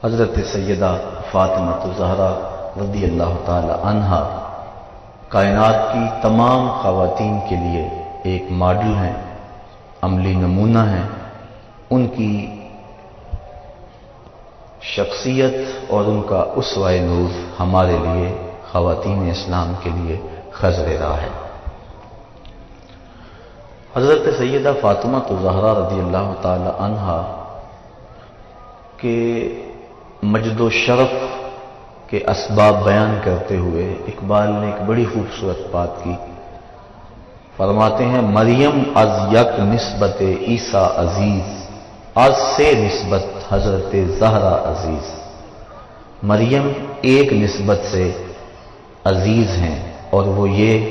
حضرت سیدہ فاطمہ الزہرا رضی اللہ تعالی عنہا کائنات کی تمام خواتین کے لیے ایک ماڈل ہیں، عملی نمونہ ہیں۔ ان کی شخصیت اور ان کا اسوہ نور ہمارے لیے خواتین اسلام کے لیے خضر راہ ہے۔ حضرت سیدہ فاطمہ الزہرا رضی اللہ تعالی عنہا کے مجد و شرف کے اسباب بیان کرتے ہوئے اقبال نے ایک بڑی خوبصورت بات کی۔ فرماتے ہیں مریم از یک نسبت عیسیٰ عزیز، از سے نسبت حضرت زہرا عزیز۔ مریم ایک نسبت سے عزیز ہیں اور وہ یہ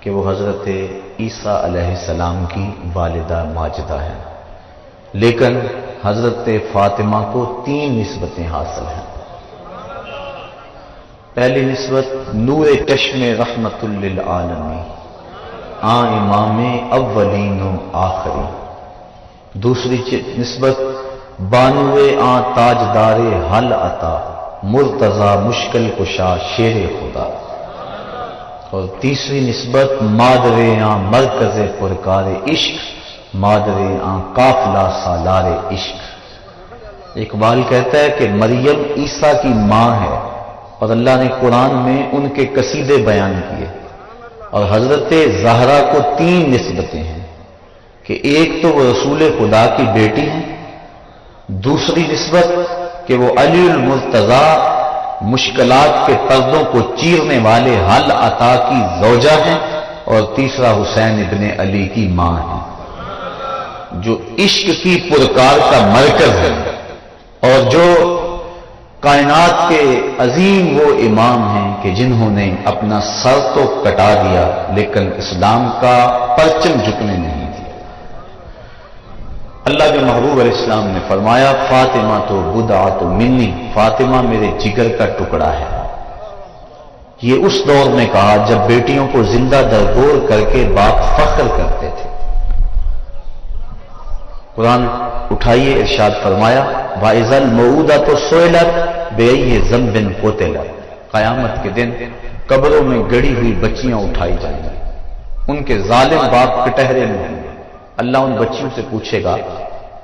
کہ وہ حضرت عیسیٰ علیہ السلام کی والدہ ماجدہ ہے، لیکن حضرت فاطمہ کو 3 نسبتیں حاصل ہیں۔ پہلی نسبت نور چشم رحمت للعالمین، امام اولین و آخری۔ دوسری نسبت بانو تاجدار حل عطا، مرتضی مشکل کشا شیر خدا۔ اور تیسری نسبت مادر مرکز پرکار عشق، مادر قافلہ سالار عشق۔ اقبال کہتا ہے کہ مریم عیسیٰ کی ماں ہے اور اللہ نے قرآن میں ان کے قصیدے بیان کیے، اور حضرت زہرا کو 3 نسبتیں ہیں کہ ایک تو وہ رسول خدا کی بیٹی ہیں، دوسری نسبت کہ وہ علی المرتضیٰ مشکلات کے پردوں کو چیرنے والے حل عطا کی زوجہ ہیں، اور تیسرا حسین ابن علی کی ماں ہے جو عشق کی پرکار کا مرکز ہے، اور جو کائنات کے عظیم وہ امام ہیں کہ جنہوں نے اپنا سر تو کٹا دیا لیکن اسلام کا پرچم جھکنے نہیں دیا۔ اللہ کے محبوب علیہ السلام نے فرمایا فاطمہ تو بدعۃ منی، فاطمہ میرے جگر کا ٹکڑا ہے۔ یہ اس دور میں کہا جب بیٹیوں کو زندہ درگور کر کے باپ فخر کرتے تھے۔ قرآن اٹھائیے، ارشاد فرمایا وَإِذَا الْمَوْءُودَةُ سُئِلَتْ بِأَيِّ ذَنبٍ قُتِلَتْ، قیامت کے دن قبروں میں گڑی ہوئی بچیاں اٹھائی جائیں گی، ان کے ظالم باپ کٹہرے میں ہوں گے۔ اللہ ان بچیوں سے پوچھے گا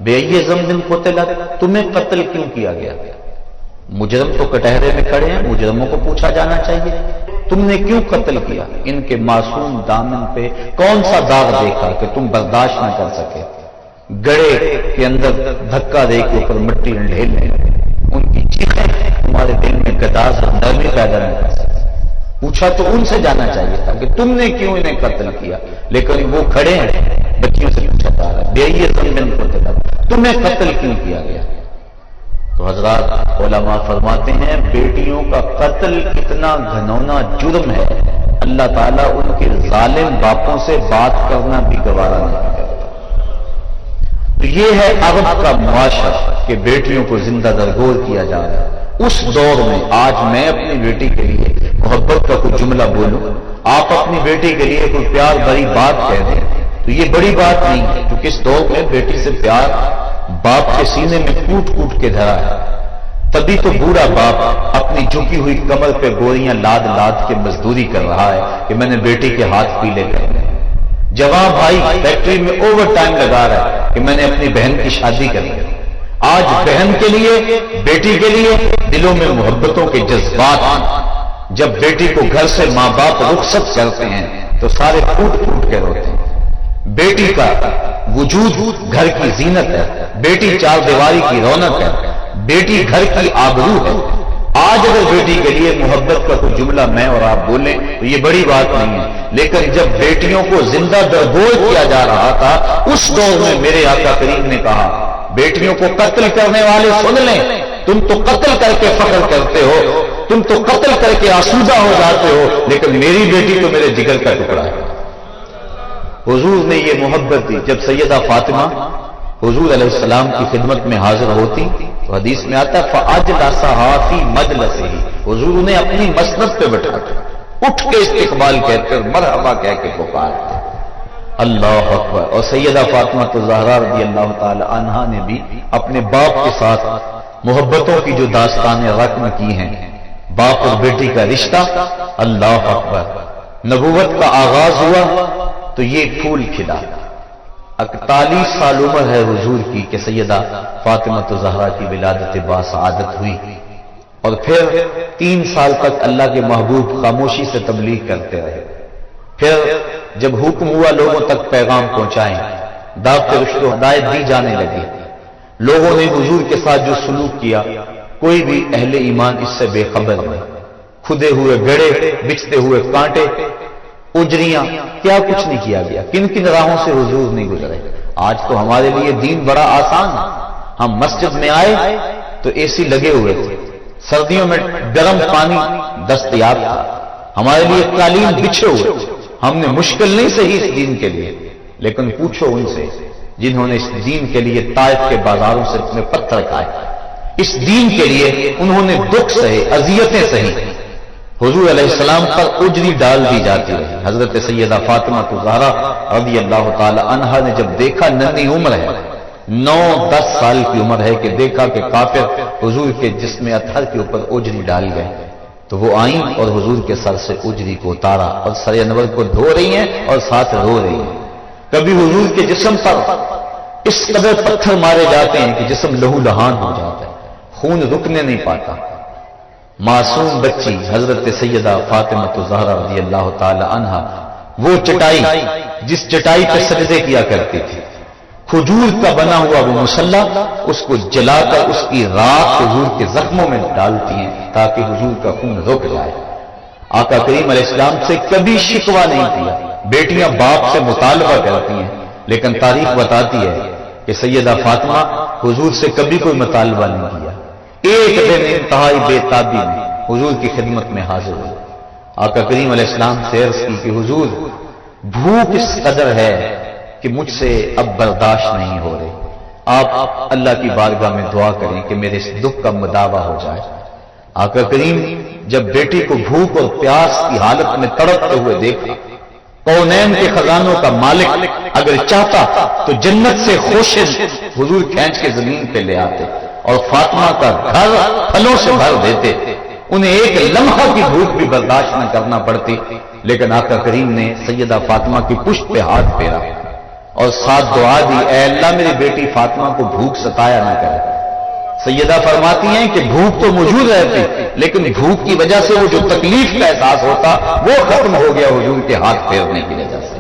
بِأَيِّ ذَنبٍ قُتِلَتْ، تمہیں قتل کیوں کیا گیا؟ مجرم تو کٹہرے میں کھڑے ہیں، مجرموں کو پوچھا جانا چاہیے تم نے کیوں قتل کیا؟ ان کے معصوم دامن پہ کون سا داغ دیکھا کہ تم برداشت نہ کر سکے؟ گڑے کے اندر دھکا دے کے اوپر مٹی ڈھیلنے، ان کی چیخیں تمہارے دل میں گداز اور نرمی پیدا نہ کر سکے۔ پوچھا تو ان سے جانا چاہیے تھا کہ تم نے کیوں انہیں قتل کیا، لیکن وہ کھڑے ہیں بچیوں سے پوچھا جا رہا ہے بے زمین کو تمہیں قتل کیوں کیا گیا؟ تو حضرات علماء فرماتے ہیں بیٹیوں کا قتل اتنا گھنونا جرم ہے، اللہ تعالیٰ ان کے ظالم باپوں سے بات کرنا بھی گوارا نہیں کرتا۔ تو یہ ہے عرب کا معاشرہ کہ بیٹیوں کو زندہ درگور کیا جا رہا ہے۔ اس دور میں آج میں اپنی بیٹی کے لیے محبت کا کوئی جملہ بولوں، آپ اپنی بیٹی کے لیے کوئی پیار بھری بات کہہ دیں تو یہ بڑی بات نہیں ہے، کیونکہ اس دور میں بیٹی سے پیار باپ کے سینے میں کوٹ کوٹ کے دھرا ہے۔ تبھی تو بوڑھا باپ اپنی جھکی ہوئی کمر پہ گوریاں لاد لاد کے مزدوری کر رہا ہے کہ میں نے بیٹی کے ہاتھ پیلے کرنے۔ جوان بھائی فیکٹری میں اوور ٹائم لگا رہا ہے کہ میں نے اپنی بہن کی شادی کرنی۔ آج بہن کے لیے، بیٹی کے لیے دلوں میں محبتوں کے جذبات ہیں۔ جب بیٹی کو گھر سے ماں باپ رخصت کرتے ہیں تو سارے پھوٹ پھوٹ کے روتے ہیں۔ بیٹی کا وجود گھر کی زینت ہے، بیٹی چار دیواری کی رونق ہے، بیٹی گھر کی آبرو ہے۔ آج اگر بیٹی کے لیے محبت کا کوئی جملہ میں اور آپ بولیں تو یہ بڑی بات نہیں ہے، لیکن جب بیٹیوں کو زندہ درگور کیا جا رہا تھا اس دور میں میرے آقا کریم نے کہا بیٹیوں کو قتل کرنے والے سن لیں، تم تو قتل کر کے فخر کرتے ہو، تم تو قتل کر کے آسودہ ہو جاتے ہو، لیکن میری بیٹی تو میرے جگر کا ٹکڑا ہے۔ حضور نے یہ محبت دی۔ جب سیدہ فاطمہ حضور علیہ السلام کی خدمت میں حاضر ہوتی تو حدیث میں آتا فَأَجْلَسَهَا فِي مَجْلَسِهِ، حضور نے اپنی مسند پہ بٹھا کر اٹھ کے استقبال کہہ کر مرحبا کہہ کے پکارتے۔ اللہ اکبر۔ اور سیدہ فاطمہ الزہرا رضی اللہ تعالی عنہا نے بھی اپنے باپ کے ساتھ محبتوں کی جو داستانیں رقم کی ہیں، باپ اور بیٹی کا رشتہ، اللہ اکبر، نبوت کا آغاز ہوا تو یہ پھول کھلا۔ 41 سال عمر ہے حضور کی کہ سیدہ فاطمہ الزہرا کی ولادت باسعادت ہوئی، اور پھر 3 سال تک اللہ کے محبوب خاموشی سے تبلیغ کرتے رہے۔ پھر جب حکم ہوا لوگوں تک پیغام پہنچائیں، دعوت رشد و ہدایت دی جانے لگی، لوگوں نے حضور کے ساتھ جو سلوک کیا، کوئی بھی اہل ایمان اس سے بے خبر نہیں۔ کھدے ہوئے گڑے، بچھتے ہوئے کانٹے، اجریاں، کیا کچھ نہیں کیا گیا، کن کن راہوں سے حضور نہیں گزرے۔ آج تو ہمارے لیے دین بڑا آسان ہے، ہم مسجد میں آئے تو اے سی لگے ہوئے تھے، سردیوں میں گرم پانی دستیاب تھا، ہمارے لیے قالین بچھے ہوئے، ہم نے مشکل نہیں سہی اس دین کے لیے۔ لیکن پوچھو ان سے جنہوں نے اس دین کے لیے طائف کے بازاروں سے اپنے پتھر کھائے، اس دین کے لیے انہوں نے دکھ سہے، اذیتیں سہی، حضور علیہ السلام پر اجری ڈال دی جاتی رہی۔ حضرت سیدہ فاطمہ الزہرا رضی اللہ تعالی عنہا نے جب دیکھا، ننھی عمر ہے، 9-10 سال کی عمر ہے، کہ دیکھا کہ کافر حضور کے جسم اطہر کے اوپر اجری ڈال گئے، تو وہ آئیں اور حضور کے سر سے اجری کو اتارا اور سر انور کو دھو رہی ہیں اور ساتھ رو رہی ہیں۔ کبھی حضور کے جسم پر اس قدر پتھر مارے جاتے ہیں کہ جسم لہو لہان ہو جاتا ہے، خون رکنے نہیں پاتا۔ معصوم بچی حضرت سیدہ فاطمہ الزہرا رضی اللہ تعالی عنہا، وہ چٹائی جس چٹائی پہ سجدے کیا کرتی تھی، کھجور کا بنا ہوا وہ مصلی، اس کو جلا کر اس کی راکھ حضور کے زخموں میں ڈالتی ہیں تاکہ حضور کا خون رک جائے۔ آقا کریم علیہ السلام سے کبھی شکوہ نہیں کیا۔ بیٹیاں باپ سے مطالبہ کرتی ہیں، لیکن تاریخ بتاتی ہے کہ سیدہ فاطمہ حضور سے کبھی کوئی مطالبہ نہیں کیا۔ ایک دن انتہائی بے تابی میں حضور کی خدمت میں حاضر ہوئی، آقا کریم علیہ السلام سے عرض کی کہ حضور، بھوک اس قدر ہے کہ مجھ سے اب برداشت نہیں ہو رہی، آپ اللہ کی بارگاہ میں دعا کریں کہ میرے اس دکھ کا مداوع ہو جائے۔ آقا کریم جب بیٹی کو بھوک اور پیاس کی حالت میں تڑپتے ہوئے دیکھا، کونین کے خزانوں کا مالک اگر چاہتا تو جنت سے خوشے حضور کھینچ کے زمین پہ لے آتے اور فاطمہ کا گھر پھلوں سے بھر دیتے، انہیں ایک لمحہ کی بھوک بھی برداشت نہ کرنا پڑتی، لیکن آقا کریم نے سیدہ فاطمہ کی پشت پہ ہاتھ پھیرا اور ساتھ دعا دی، اے اللہ میری بیٹی فاطمہ کو بھوک ستایا نہ کرے۔ سیدہ فرماتی ہیں کہ بھوک تو موجود رہتی، لیکن بھوک کی وجہ سے وہ جو تکلیف کا احساس ہوتا وہ ختم ہو گیا حضور کے ہاتھ پھیرنے کی وجہ سے۔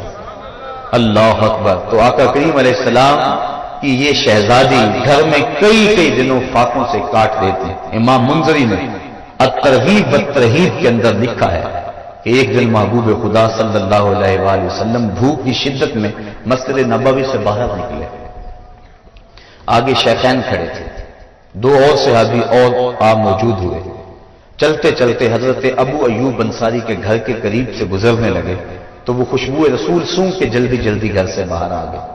اللہ اکبر۔ تو آقا کریم علیہ السلام کی یہ شہزادی گھر میں کئی دنوں فاقوں سے کاٹ دیتے ہیں۔ امام منذری نے الترغیب والترہیب کے اندر لکھا ہے کہ ایک دن محبوب خدا صلی اللہ علیہ وآلہ وسلم بھوک کی شدت میں مسجد نبوی سے باہر نکلے، آگے شیخین کھڑے تھے، 2 اور صحابی اور آپ موجود ہوئے، چلتے چلتے حضرت ابو ایوب انصاری کے گھر کے قریب سے گزرنے لگے تو وہ خوشبو رسول سونگ کے جلدی گھر سے باہر آ گئے۔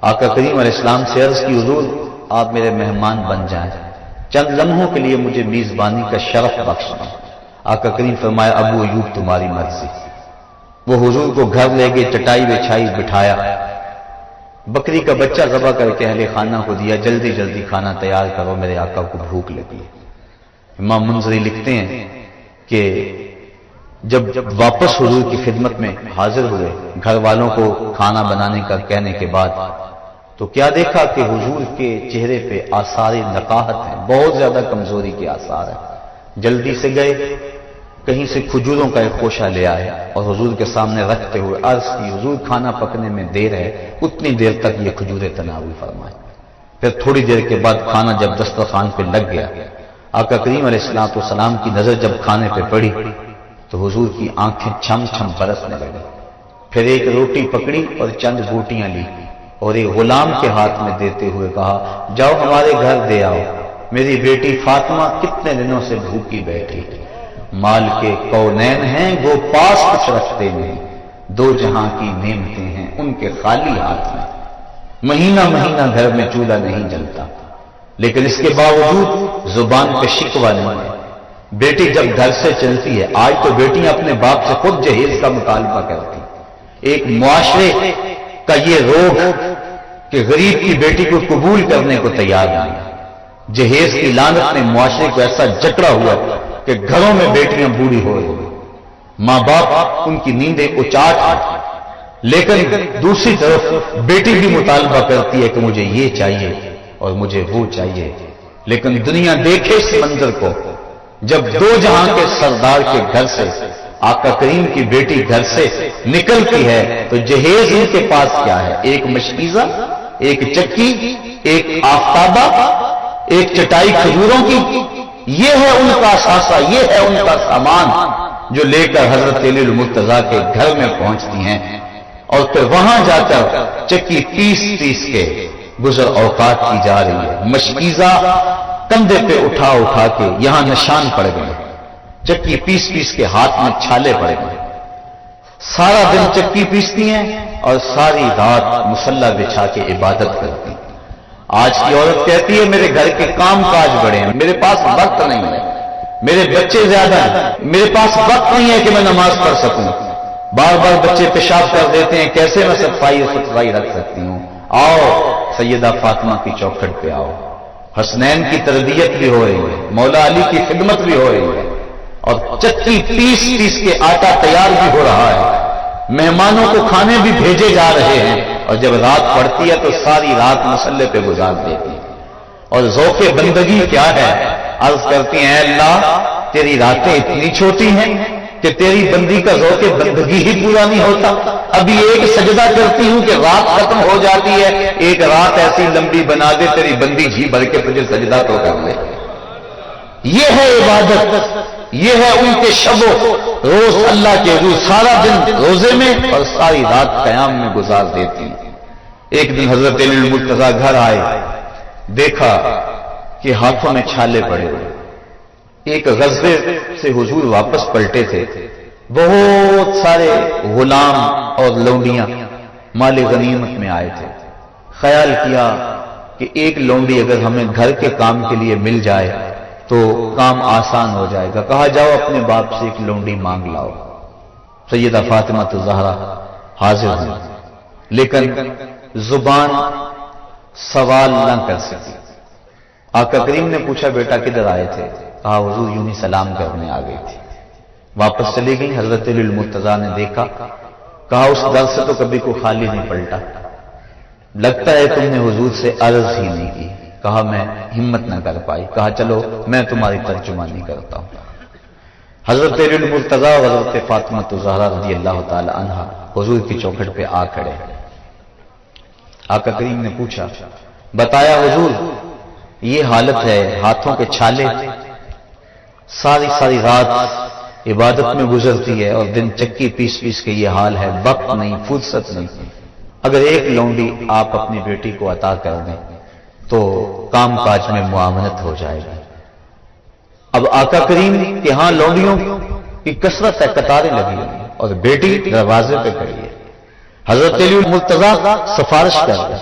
آقا کریم علیہ السلام سے عرض کی، حضور آپ میرے مہمان بن جائیں، چند لمحوں کے لیے مجھے میزبانی کا شرف بخشنا۔ آقا کریم فرمایا، ابو ایوب تمہاری مرضی۔ وہ حضور کو گھر لے گئے، چٹائی بچھائی، بٹھایا، بکری کا بچہ ذبح کر کے اہل خانہ کو دیا، جلدی کھانا تیار کرو، میرے آقا کو بھوک لگی۔ امام منذری لکھتے ہیں کہ جب واپس حضور کی خدمت میں حاضر ہوئے، گھر والوں کو کھانا بنانے کا کہنے کے بعد، تو کیا دیکھا کہ حضور کے چہرے پہ آثار نقاہت ہیں، بہت زیادہ کمزوری کے آثار ہیں۔ جلدی سے گئے، کہیں سے کھجوروں کا ایک خوشہ لے آئے اور حضور کے سامنے رکھتے ہوئے عرض کی، حضور کھانا پکنے میں دیر ہے، اتنی دیر تک یہ کھجوریں تناول فرمائیں۔ پھر تھوڑی دیر کے بعد کھانا جب دسترخوان پہ لگ گیا، آقا کریم علیہ السلام کی نظر جب کھانے پہ پڑی تو حضور کی آنکھیں چھم چھم برسنے لگی۔ پھر ایک روٹی پکڑی اور چند بوٹیاں لی اور ایک غلام کے ہاتھ میں دیتے ہوئے کہا، جاؤ ہمارے گھر دے آؤ، میری بیٹی فاطمہ کتنے دنوں سے بھوکی بیٹھی، مال کے کونین ہیں وہ پاس کچھ رکھتے نہیں، 2 جہاں کی نعمتیں ہیں ان کے خالی ہاتھ میں، مہینہ گھر میں چولہا نہیں جلتا، لیکن اس کے باوجود زبان پہ شکوہ نہیں ہے۔ بیٹی جب گھر سے چلتی ہے، آج تو بیٹیاں اپنے باپ سے خود جہیز کا مطالبہ کرتی، ایک معاشرے کا یہ روگ کہ غریب کی بیٹی کو قبول کرنے کو تیار نہیں۔ جہیز کی لعنت نے معاشرے کو ایسا جکڑا ہوا کہ گھروں میں بیٹیاں بوڑھی ہو رہی ہیں، ماں باپ ان کی نیندیں اچاٹ ہیں، لیکن دوسری طرف بیٹی بھی مطالبہ کرتی ہے کہ مجھے یہ چاہیے اور مجھے وہ چاہیے۔ لیکن دنیا دیکھے اس منظر کو، جب دو جہاں کے سردار کے گھر سے آقا کریم کی بیٹی گھر سے نکلتی ہے تو جہیز ان کے پاس کیا ہے؟ ایک مشکیزہ، ایک چکی، ایک آفتابہ، ایک چٹائی کھجوروں کی۔ یہ ہے ان کا اثاثہ، یہ ہے ان کا سامان جو لے کر حضرت علی المرتضیٰ کے گھر میں پہنچتی ہیں، اور پھر وہاں جا کر چکی پیس پیس کے گزر اوقات کی جا رہی ہے۔ مشکیزہ کندھے پہ اٹھا اٹھا کے یہاں نشان پڑ گئے، چکی پیس پیس کے ہاتھ میں چھالے پڑ گئے۔ سارا دن چکی پیستی ہیں اور ساری رات مصلی بچھا کے عبادت کرتی ہیں۔ آج کی عورت کہتی ہے میرے گھر کے کام کاج بڑے ہیں، میرے پاس وقت نہیں ہے، میرے بچے زیادہ ہیں، میرے پاس وقت نہیں ہے کہ میں نماز پڑھ سکوں، بار بار بچے پیشاب کر دیتے ہیں، کیسے میں صفائی رکھ سکتی ہوں؟ آؤ سیدہ فاطمہ کی چوکھٹ پہ آؤ، حسنین کی تربیت بھی ہو رہی ہے، مولا علی کی خدمت بھی ہو رہی ہے، اور چکی پیس پیس کے آٹا تیار بھی ہو رہا ہے، مہمانوں کو کھانے بھی بھیجے جا رہے ہیں، اور جب رات پڑتی ہے تو ساری رات مصلی پہ گزار دیتی ہے۔ اور ذوق بندگی کیا ہے؟ عرض کرتی ہیں اے اللہ تیری راتیں اتنی چھوٹی ہیں کہ تیری بندی کا ذوق بندگی ہی پورا نہیں ہوتا، ابھی ایک سجدہ کرتی ہوں کہ رات ختم ہو جاتی ہے، ایک رات ایسی لمبی بنا دے تیری بندی جی بھر کے تجھے سجدہ تو کر لے۔ یہ ہے عبادت، یہ ہے ان کے شب و روز اللہ کے روز، سارا دن روزے میں اور ساری رات قیام میں گزار دیتی ہیں۔ ایک دن حضرت علی المرتضیٰ گھر آئے، دیکھا کہ ہاتھوں میں چھالے پڑے ہوئے، ایک غزوے سے حضور واپس پلٹے تھے، بہت سارے غلام اور لونڈیاں مال غنیمت میں آئے تھے۔ خیال کیا کہ ایک لونڈی اگر ہمیں گھر کے کام کے لیے مل جائے تو کام آسان ہو جائے گا، کہا جاؤ اپنے باپ سے ایک لونڈی مانگ لاؤ۔ سیدہ فاطمہ الزہرا حاضر ہوئی، لیکن زبان سوال نہ کر سکی۔ آقا کریم نے پوچھا بیٹا کدھر آئے تھے؟ کہا حضور یوں ہی سلام کرنے آ گئی تھی۔ واپس چلی گئی، حضرت علی المرتضیٰ نے دیکھا، کہا اس در سے تو کبھی کوئی خالی نہیں پلٹا، لگتا ہے تم نے حضور سے عرض ہی نہیں کی۔ کہا میں ہمت نہ کر پائی، کہا چلو میں تمہاری ترجمانی کرتا ہوں۔ حضرت علی المرتضیٰ اور حضرت فاطمہ الزہرا رضی اللہ تعالی عنہا حضور کی چوکھٹ پہ آ کھڑے۔ آقا کریم نے پوچھا، بتایا حضور یہ حالت ہے، ہاتھوں کے چھالے، ساری رات عبادت میں گزرتی ہے اور دن چکی پیس پیس کے یہ حال ہے، وقت نہیں، فرصت نہیں، اگر ایک لونڈی آپ اپنی بیٹی کو عطا کر دیں تو کام کاج میں معاونت ہو جائے گی۔ اب آقا کریم کے ہاں لونڈیوں کی کثرت ہے، قطاریں لگی ہوئی اور بیٹی دروازے پہ کھڑی ہے۔ حضرت علی المرتضیٰ سفارش کر رہے،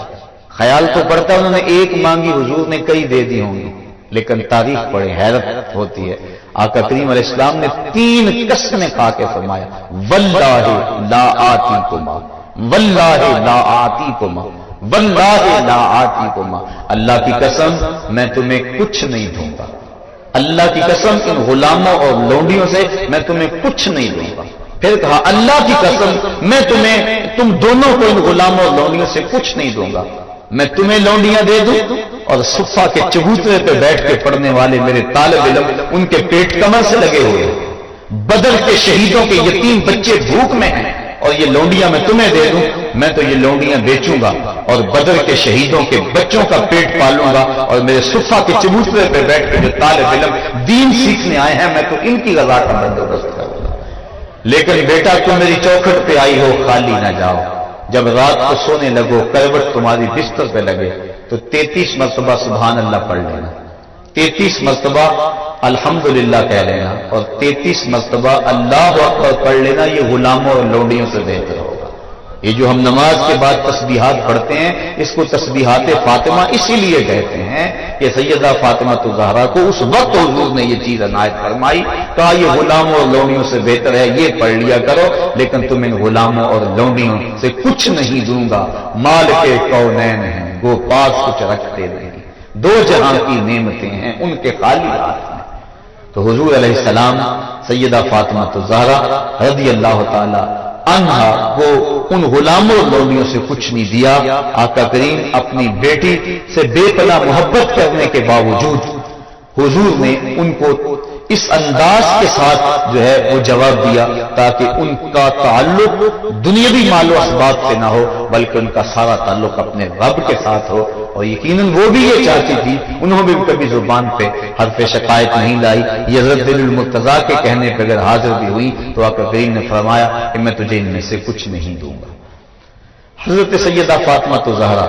خیال تو پڑتا انہوں نے ایک مانگی، حضور نے کئی دے دی ہوں گی، لیکن تاریخ پڑھے حیرت ہوتی ہے۔ آقا کریم علیہ السلام نے 3 قسمیں کھا کے فرمایا واللہ لا آتیکما، واللہ لا آتیکما، واللہ لا آتیکما، اللہ کی قسم میں تمہیں کچھ نہیں دوں گا، اللہ کی قسم ان غلاموں اور لونڈیوں سے میں تمہیں کچھ نہیں دوں گا۔ پھر کہا اللہ کی قسم میں تم دونوں کو ان غلاموں اور لونڈیوں سے کچھ نہیں دوں گا، میں تمہیں لونڈیاں دے دوں اور صفا کے چبوترے پہ بیٹھ کے پڑھنے والے میرے طالب علم ان کے پیٹ کمر سے لگے ہوئے، بدر کے شہیدوں کے یتیم بچے بھوک میں ہیں اور یہ لونڈیاں میں تمہیں دے دوں، میں تو یہ لونڈیاں بیچوں گا اور بدر کے شہیدوں کے بچوں کا پیٹ پالوں گا، اور میرے صفا کے چبوترے پہ بیٹھ کے جو طالب علم دین سیکھنے آئے ہیں میں تو ان کی غذا کا بندوبست کروں گا۔ لیکن بیٹا تم میری چوکھٹ پہ آئی ہو، خالی نہ جاؤ، جب رات کو سونے لگو کروٹ تمہاری بستر پہ لگے تو 33 مرتبہ سبحان اللہ پڑھ لینا، 33 مرتبہ الحمدللہ کہہ لینا اور 33 مرتبہ اللہ اکبر پڑھ لینا، یہ غلاموں اور لونڈیوں سے بہتر ہوگا۔ یہ جو ہم نماز کے بعد تسبیحات پڑھتے ہیں اس کو تسبیحات فاطمہ اسی لیے کہتے ہیں کہ سیدہ فاطمہ الزہرا کو اس وقت حضور نے یہ چیز عنایت فرمائی، کہا یہ غلاموں اور لونڈیوں سے بہتر ہے، یہ پڑھ لیا کرو، لیکن تم ان غلاموں اور لونڈیوں سے کچھ نہیں دوں گا، مال کے کونین ہیں گو پاس کچھ رکھتے نہیں، دو جہاں کی نعمتیں ہیں ان کے خالی ہاتھ میں۔ تو حضور علیہ السلام سیدہ فاطمہ الزہرا رضی اللہ تعالی عنہا کو ان غلاموں اور لونڈیوں سے کچھ نہیں دیا۔ آقا کریم اپنی بیٹی سے بے پناہ محبت کرنے کے باوجود حضور نے ان کو اس انداز کے ساتھ جو ہے وہ جواب دیا تاکہ ان کا تعلق دنیاوی مال و اسباب سے نہ ہو بلکہ ان کا سارا تعلق اپنے رب کے ساتھ ہو۔ اور یقیناً وہ بھی یہ چاہتی تھی، انہوں نے بھی کبھی زبان پہ حرف شکایت نہیں لائی۔ یہ حضرت دل المرتضیٰ کے کہنے پہ اگر حاضر بھی ہوئی تو آقا کریم نے فرمایا کہ میں تجھے ان میں سے کچھ نہیں دوں گا۔ حضرت سیدہ فاطمہ الزہرا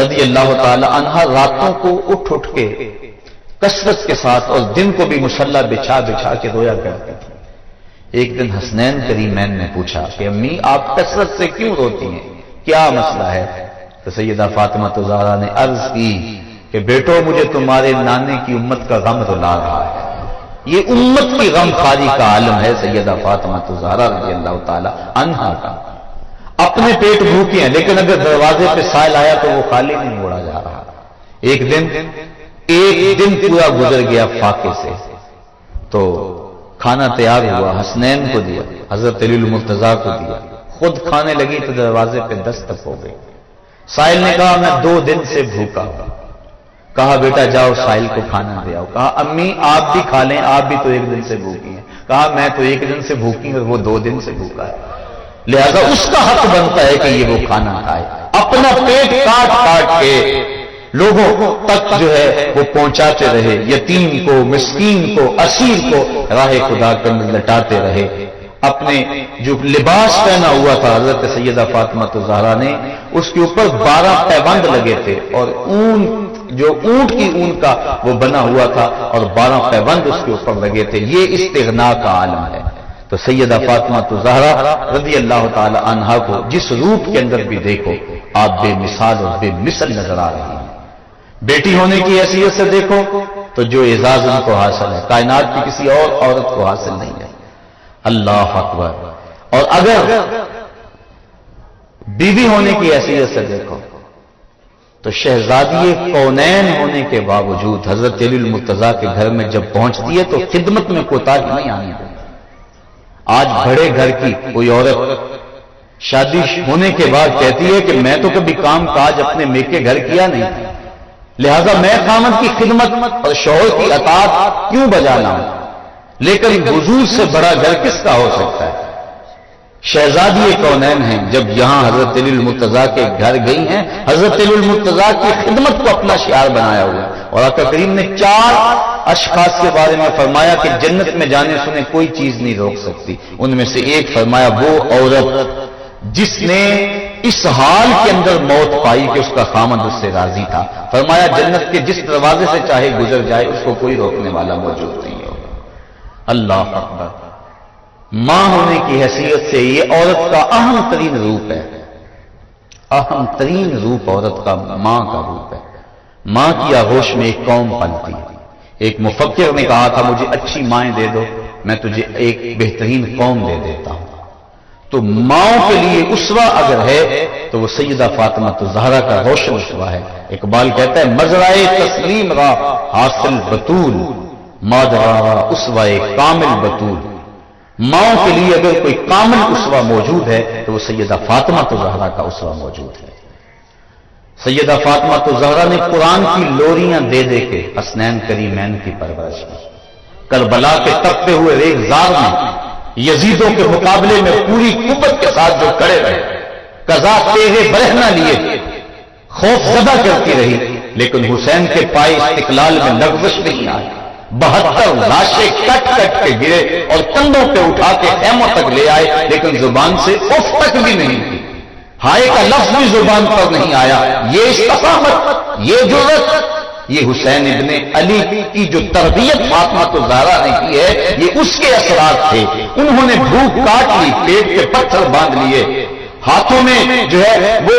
رضی اللہ تعالی عنہا راتوں کو اٹھ کے کثرت کے ساتھ اور دن کو بھی مصلی بچھا بچھا کے رویا کرتی تھی۔ ایک دن حسنین کریمین نے پوچھا کہ امی آپ کثرت سے کیوں روتی ہیں، کیا مسئلہ ہے؟ تو سیدہ فاطمہ الزہرا نے عرض کی کہ بیٹو مجھے تمہارے نانے کی امت کا غم رلا رہا ہے۔ یہ امت کی غم خاری کا عالم ہے سیدہ فاطمہ الزہرا رضی اللہ تعالی عنہا کا۔ اپنے پیٹ بھوکے ہیں لیکن اگر دروازے پہ سائل آیا تو وہ خالی نہیں موڑا جا رہا۔ ایک دن پورا گزر گیا فاقے سے، تو کھانا تیار ہوا، حسنین کو دیا، حضرت علی المرتضیٰ کو دیا، خود کھانے لگی تو دروازے پہ دستک ہو گئی۔ سائل نے کہا میں 2 دن سے بھوکا ہوں۔ کہا بیٹا جاؤ سائل کو کھانا دے آؤ۔ کہا امی آپ بھی کھا لیں، آپ بھی تو 1 دن سے بھوکی ہیں۔ کہا میں تو 1 دن سے بھوکی اور وہ 2 دن سے بھوکا ہے، لہذا اس کا حق بنتا ہے کہ یہ وہ کھانا کھائے۔ اپنا پیٹ کاٹ کاٹ کے لوگوں تک جو ہے وہ پہنچاتے رہے، یتیم کو، مسکین کو، اسیر کو راہ خدا کے اندر لٹاتے رہے۔ اپنے جو لباس پہنا ہوا تھا حضرت سیدہ فاطمہ الزہرا نے، اس کے اوپر 12 پیبند لگے تھے اور جو اونٹ کی اون کا وہ بنا ہوا تھا اور 12 پیبند اس کے اوپر لگے تھے۔ یہ استغنا کا عالم ہے۔ تو سیدہ فاطمہ الزہرا رضی اللہ تعالی عنہا کو جس روپ کے اندر بھی دیکھو آپ بے مثال اور بے مثل نظر آ رہی ہیں۔ بیٹی ہونے کی حیثیت سے دیکھو تو جو اعزاز ان کو حاصل ہے کائنات کی کسی اور عورت کو حاصل نہیں ہے۔ اللہ اکبر۔ اور اگر بیوی ہونے کی حیثیت سے دیکھو تو شہزادی کونین ہونے کے باوجود حضرت علی المرتضیٰ کے گھر میں جب پہنچتی ہے تو خدمت میں کوتاہی نہیں آنی ہے۔ آج بڑے گھر کی کوئی عورت شادی ہونے کے بعد کہتی ہے کہ میں تو کبھی کام کاج اپنے میکے گھر کیا نہیں تھا، لہذا میں خامد کی خدمت اور شوہر کی اطاعت کیوں بجا لاؤں؟ لیکن حضور سے بڑا گھر کس کا ہو سکتا ہے؟ شہزادی کونین ہیں، جب یہاں حضرت علی المرتضیٰ کے گھر گئی ہیں، حضرت علی المرتضیٰ کی خدمت کو اپنا شعار بنایا ہوا ہے۔ اور آقا کریم نے 4 اشخاص کے بارے میں فرمایا کہ جنت میں جانے سنے کوئی چیز نہیں روک سکتی، ان میں سے ایک فرمایا وہ عورت جس نے اس حال کے اندر موت پائی کہ اس کا خامد اس سے راضی تھا۔ فرمایا جنت کے جس دروازے سے چاہے گزر جائے اس کو کوئی روکنے والا موجود نہیں ہوگا۔ اللہ اکبر۔ ماں ہونے کی حیثیت سے یہ عورت کا اہم ترین روپ ہے، اہم ترین روپ عورت کا ماں کا روپ ہے۔ ماں کی آغوش میں ایک قوم پلتی ہے۔ ایک مفکر نے کہا تھا مجھے اچھی مائیں دے دو میں تجھے ایک بہترین قوم دے دیتا ہوں۔ تو ماؤں کے لیے اسوہ اگر ہے تو وہ سیدہ فاطمہ الزہرا کا روشن اسوہ ہے۔ اقبال کہتا ہے مزرعے تسلیم را حاصل بطول، مادرا اسوہ کامل بطول۔ ماؤں کے لیے اگر کوئی کامل اسوہ موجود ہے تو وہ سیدہ فاطمہ الزہرا کا اسوہ موجود ہے۔ سیدہ فاطمہ الزہرا نے قرآن کی لوریاں دے دے کے حسنین کریمین کی پرورش کی۔ کربلا کے تپتے ہوئے ریگزار میں یزیدوں کے مقابلے میں پوری قوت کے ساتھ جو کھڑے رہے، قضا تیرے برہنہ لیے خوف زدہ کرتی رہی، لیکن حسین کے پائے استقلال میں لغزش نہیں آئی۔ 72 لاشیں کٹ کٹ کے گرے اور کندھوں پہ اٹھا کے خیموں تک لے آئے، لیکن زبان سے اف تک بھی نہیں کی، ہائے کا لفظ بھی زبان پر نہیں آیا۔ یہ استقامت، یہ جرأت، یہ حسین ابن علی کی جو تربیت فاطمہ الزہرا نے کی ہے یہ اس کے اثرات تھے۔ انہوں نے بھوک کاٹ لی، پیٹ کے پتھر باندھ لیے، ہاتھوں میں جو ہے وہ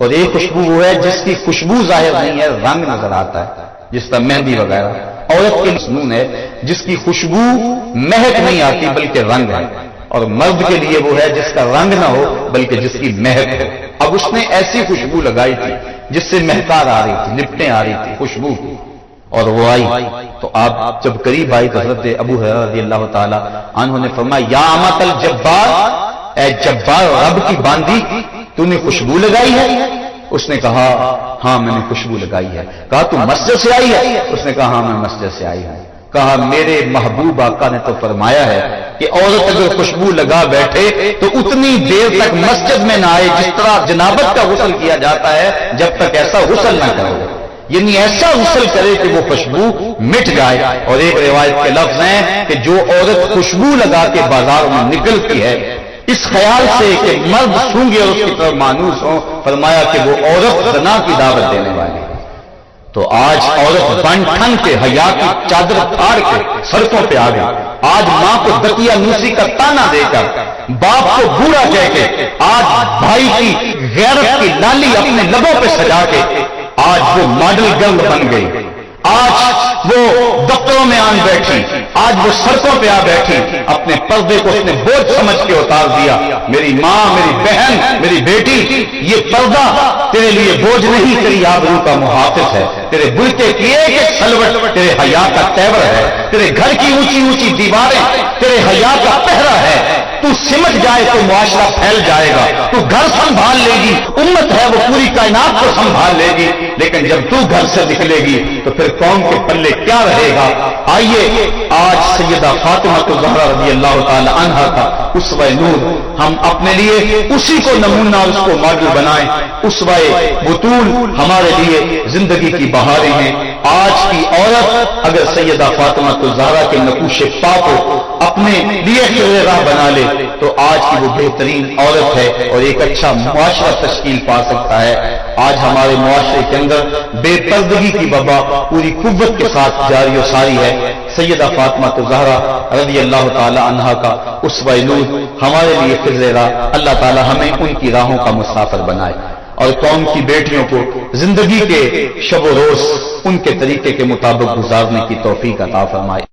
اور ایک خوشبو وہ ہے جس کی خوشبو ظاہر نہیں ہے، رنگ نظر آتا ہے، جس طرح مہندی وغیرہ۔ عورت کے مسنون ہے جس کی خوشبو مہک نہیں آتی بلکہ رنگ ہے، اور مرد کے لیے وہ ہے جس کا رنگ نہ ہو بلکہ جس کی مہک ہو۔ اب اس نے ایسی خوشبو لگائی تھی جس سے مہکار آ رہی تھی، لپٹیں آ رہی تھی خوشبو کی، اور وہ آئی تو آپ جب قریب آئی تو حضرت ابو ہریرہ رضی اللہ تعالی عنہ نے فرمایا یا امۃ الجبار، اے جبار رب کی باندی، تو نے خوشبو لگائی ہے؟ اس نے کہا ہاں میں نے خوشبو لگائی ہے۔ کہا تو مسجد سے آئی ہے؟ اس نے کہا ہاں میں مسجد سے آئی ہوں۔ کہا میرے محبوب آقا نے تو فرمایا ہے کہ عورت اگر خوشبو لگا بیٹھے تو اتنی دیر تک مسجد میں نہ آئے جس طرح جنابت کا غسل کیا جاتا ہے، جب تک ایسا غسل نہ کرے، یعنی ایسا غسل کرے کہ وہ خوشبو مٹ جائے۔ اور ایک روایت کے لفظ ہیں کہ جو عورت خوشبو لگا کے بازار میں نکلتی ہے اس خیال سے کہ مرد سونگے اور اس کی طرف مانوس ہوں، فرمایا کہ وہ عورت زنا کی دعوت دینے والی ہے۔ تو آج عورت بن ٹھن کے حیا کی چادر پھاڑ کے سڑکوں پہ آ گئی، آج ماں کو دتیا نوسی کا تانا دے کر، باپ کو بوڑھا کہہ کے، آج بھائی کی غیرت کی لالی اپنے لبوں پہ سجا کے آج وہ ماڈل گرل بن گئی، آج وہ دفتروں میں آن بیٹھی، آج وہ سڑکوں پہ آ بیٹھی، اپنے پردے کو اس نے بوجھ سمجھ کے اتار دیا۔ میری ماں، میری بہن، میری بیٹی، یہ پردہ تیرے لیے بوجھ نہیں، تیری آبرو کا محافظ ہے، تیرے برقعے کی ایک ایک سلوٹ تیرے حیا کا تیور ہے، تیرے گھر کی اونچی اونچی دیواریں تیرے حیا کا پہرا ہے۔ تو سمجھ جائے تو معاشرہ پھیل جائے گا، تو گھر سنبھال لے گی، امت ہے وہ پوری کائنات کو سنبھال لے گی، لیکن جب تو گھر سے نکلے گی تو پھر قوم کے پلے کیا رہے گا؟ آئیے آج سیدہ فاطمہ الزہرا رضی اللہ تعالی عنہا کا اسوہ نور ہم اپنے لیے اسی کو نمونہ اور اس کو ماڈل بنائیں۔ اسوہ بطول ہمارے لیے زندگی کی بہاریں ہیں۔ آج کی عورت اگر سیدہ فاطمہ الزہرا کے نقوش پا کو اپنے لیے راہ بنا لے تو آج کی وہ بہترین عورت ہے اور ایک اچھا معاشرہ تشکیل پا سکتا ہے۔ آج ہمارے معاشرے کے اندر بے پردگی کی وبا پوری قوت کے ساتھ جاری و ساری ہے۔ سیدہ فاطمہ الزہرا رضی اللہ تعالی عنہا کا اسوہ نور ہمارے لیے خضر راہ، اللہ تعالی ہمیں ان کی راہوں کا مسافر بنائے اور قوم کی بیٹیوں کو زندگی کے شب و روز ان کے طریقے کے مطابق گزارنے کی توفیق عطا فرمائے۔